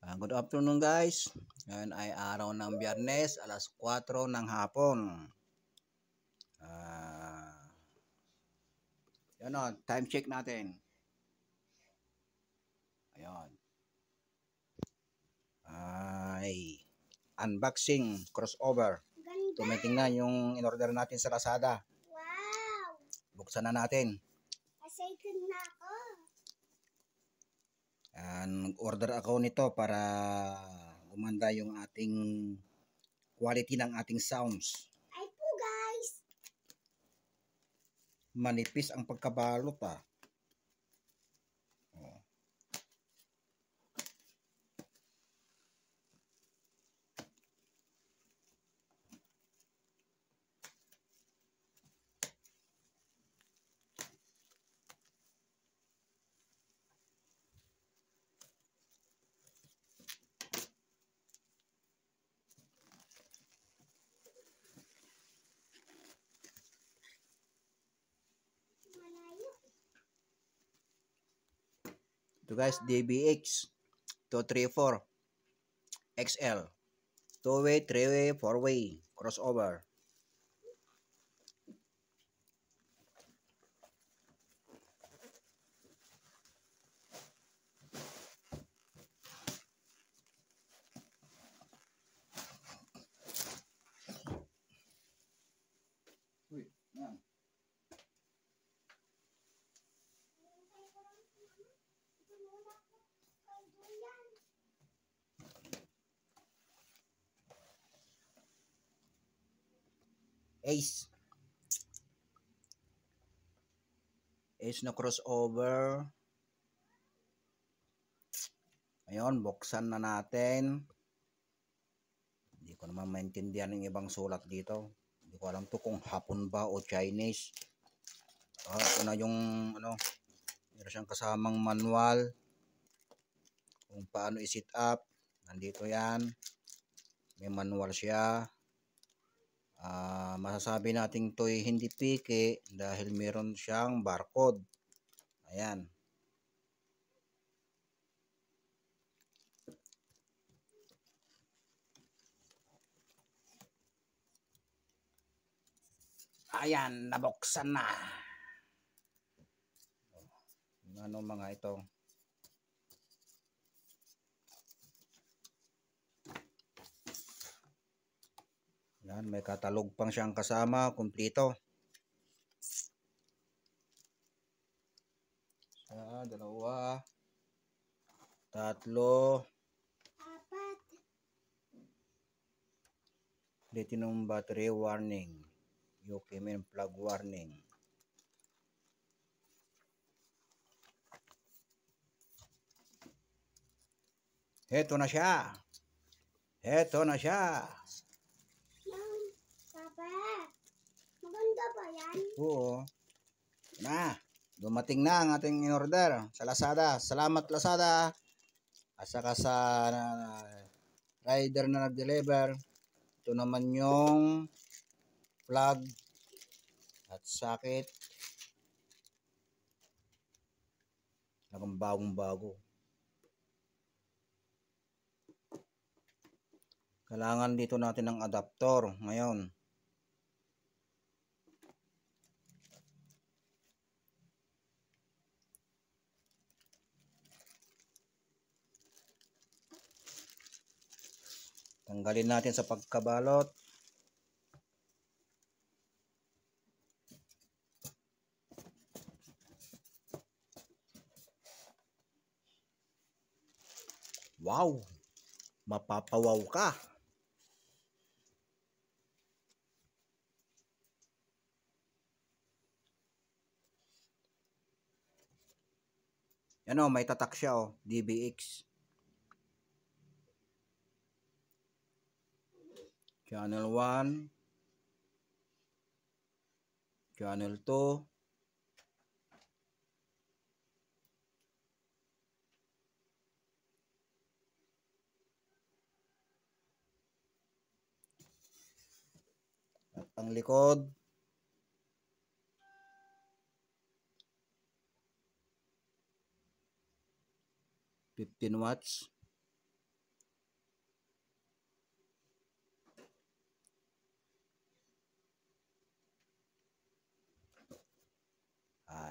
Good afternoon guys. Ngayon ay araw ng Biyernes, alas 4 ng hapon. Yan o, time check natin. Ayun. Ay, unboxing, crossover. Tumitingnan yung in-order natin sa Lazada. Wow! Buksan na natin. Excited na ako. Order ako nito para gumanda yung ating quality ng ating sounds. Ay po guys. Manipis ang pagkabalot ah. Malayo. Ito guys, DBX 234 XL 2-way, 3-way, 4-way crossover. Uy, yan. Ace na crossover. Ayun, buksan na natin. Hindi ko naman maintindihan yung ibang sulat dito. Hindi ko alam to kung Hapon ba o Chinese. Ito na yung meron siyang kasamang manual kung paano i-set up. Nandito yan. May manual siya. Masasabi natin ito'y hindi piki dahil meron siyang barcode. Ayan. Ayan, nabuksan na. Ano mga ito? Yan, may katalog pang siyang kasama, kumpleto. Isa, dalawa, tatlo, Apat. platinum battery warning, UKMN plug warning. Heto na siya. Heto na siya. Papa. Maganda ba yan? Oo. Na, dumating na ang ating in-order sa Lazada. Salamat Lazada. At saka sa rider na nag-deliver. Ito naman yung plug at socket. Nagang bagong-bago. Kailangan dito natin ng adapter ngayon. Tanggalin natin sa pagkabalot. Wow! Mapapawaw ka. Yan o, may tatak siya o, DBX. Channel 1, Channel 2, at ang likod, ₱15.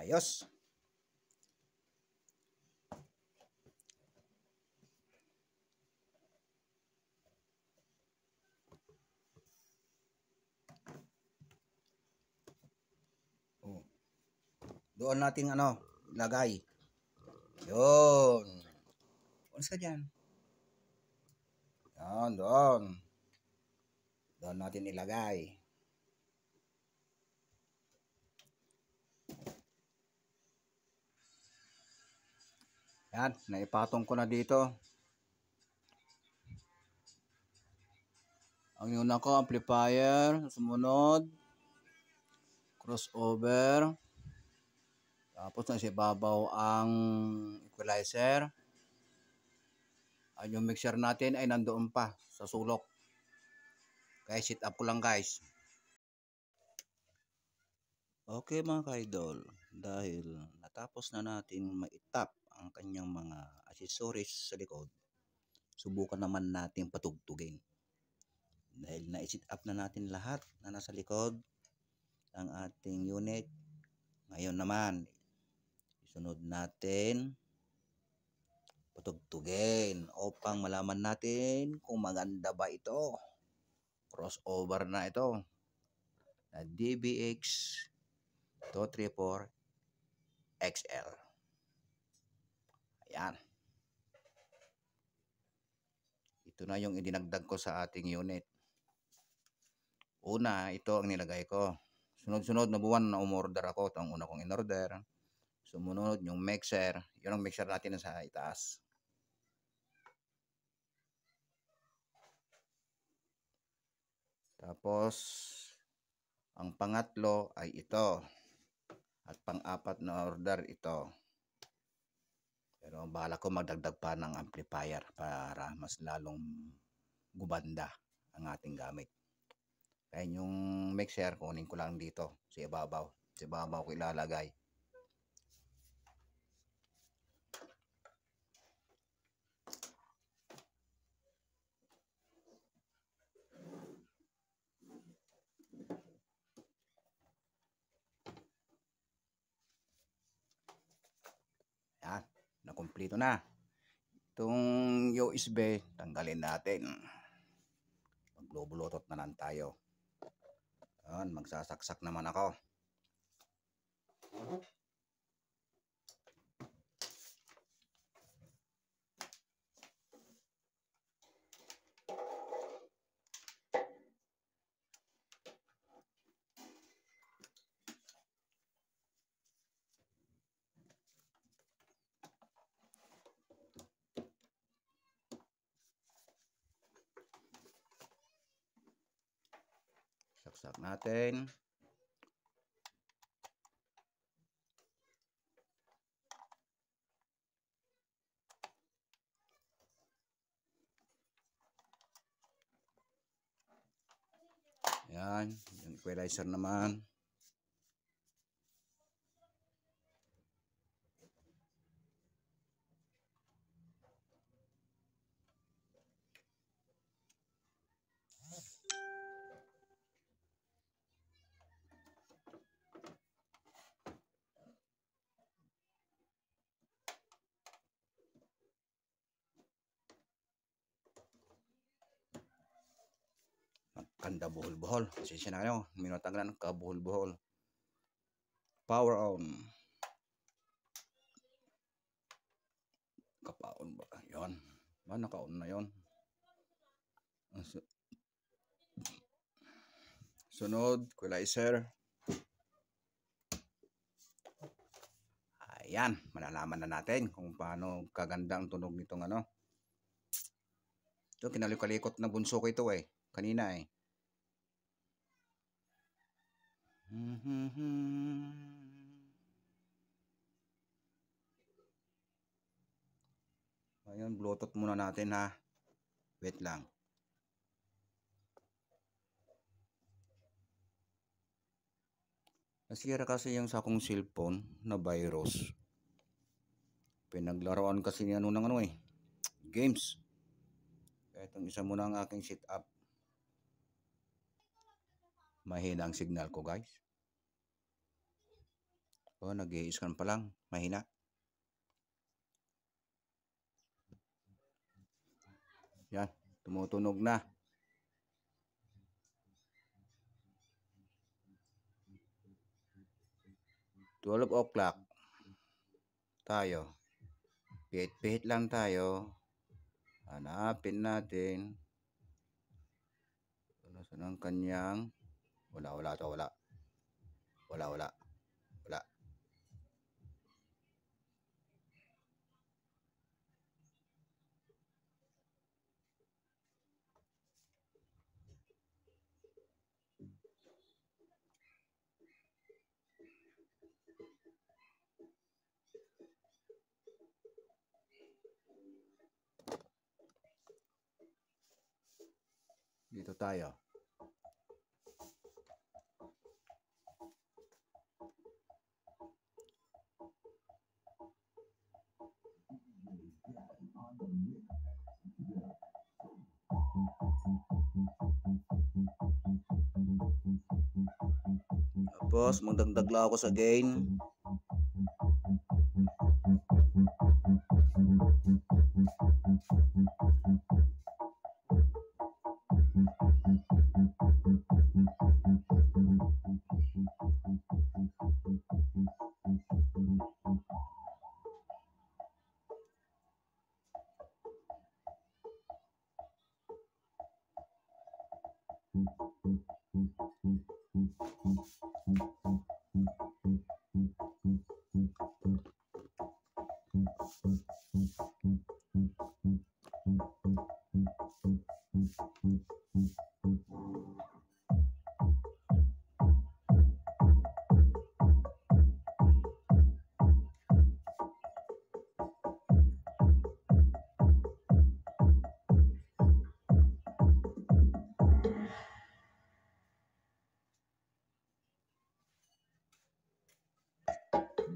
Ayos. Oh. Doon natin lagay. Yun. Ano sa dyan? Yan, doon. Doon natin ilagay. Yan, naipatong ko na dito. Ang una ko, amplifier. Sumunod, crossover. Tapos nasa ibabaw ang equalizer. Ang yung mixer natin ay nandoon pa sa sulok. Kaya sit up ko lang guys. Okay mga kaidol, dahil natapos na natin maitap ang kanyang mga accessories sa likod, subukan naman natin patugtugin. Dahil na-sit up na natin lahat na nasa likod ng ating unit, ngayon naman isunod natin patugtugin upang malaman natin kung maganda ba ito. Crossover na ito na DBX 234 XL. Ayan. Ito na yung idinagdag ko sa ating unit. Una, ito ang nilagay ko. Sunod-sunod na buwan na umorder ako. Ito ang una kong in-order. Sumunod yung mixer. Yun ang mixer natin sa itaas. Tapos, ang pangatlo ay ito. At pang-apat na order ito. Pero bahala ko magdagdag pa ng amplifier para mas lalong gumanda ang ating gamit. Kaya yung mixer, kunin ko lang dito sa ibabaw. Sa ibabaw ko ilalagay. Yan, nakumpleto na. Itong USB, tanggalin natin. Magbubulutot na lang tayo. Yan, magsasaksak naman ako. Saksak natin. Yan, yung equalizer naman. Magkanda buhol-buhol. Pasensya na kayo. Minutaglan ka buhol-buhol. Power on. Kapaon ba? Yan. Ba, naka-on na yon. Sunod, equalizer. Ayan, malalaman na natin kung paano kaganda ang tunog nitong Ito, kinalikot na bunso ko ito kanina Ayun, bluetooth muna natin ha. Wait lang. Nasira kasi yung sakong cellphone na virus. Pinaglaruan kasi niya ng games. Kaya itong isa muna ang aking sit up. Mahina ang signal ko guys. Oh, nag-i-scan pa lang. Mahina. Yan. Tumutunog na. 12 o'clock. Tayo. Pihit-pihit lang tayo. Hanapin natin. Nasaan ang kanyang? Wala to, wala. Wala. Dito tayo. Tapos magdagdag lang ako sa gain.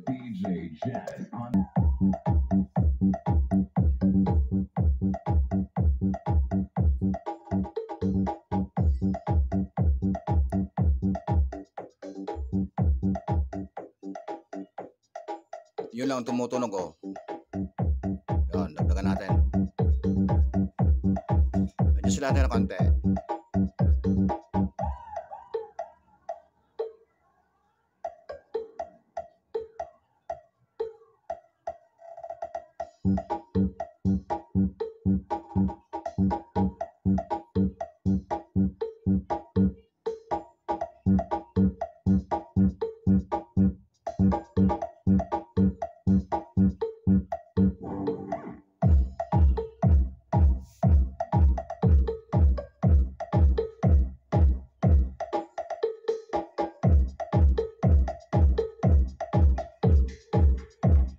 DJ Jazz on. Yun lang ang tumutunog, oh. Yun, dagdagan natin. Adjust natin ng konti.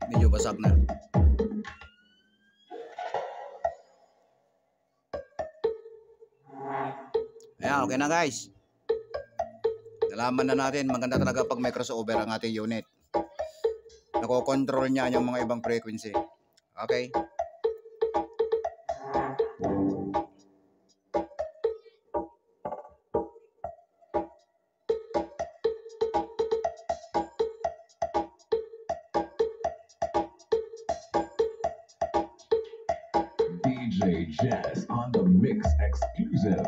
Medyo basag na. Ayan, okay na guys. Nalaman na natin, maganda talaga pag may crossover ang ating unit. Nakokontrol niya yung mga ibang frequency. Okay. DJ Jazz on the mix exclusive.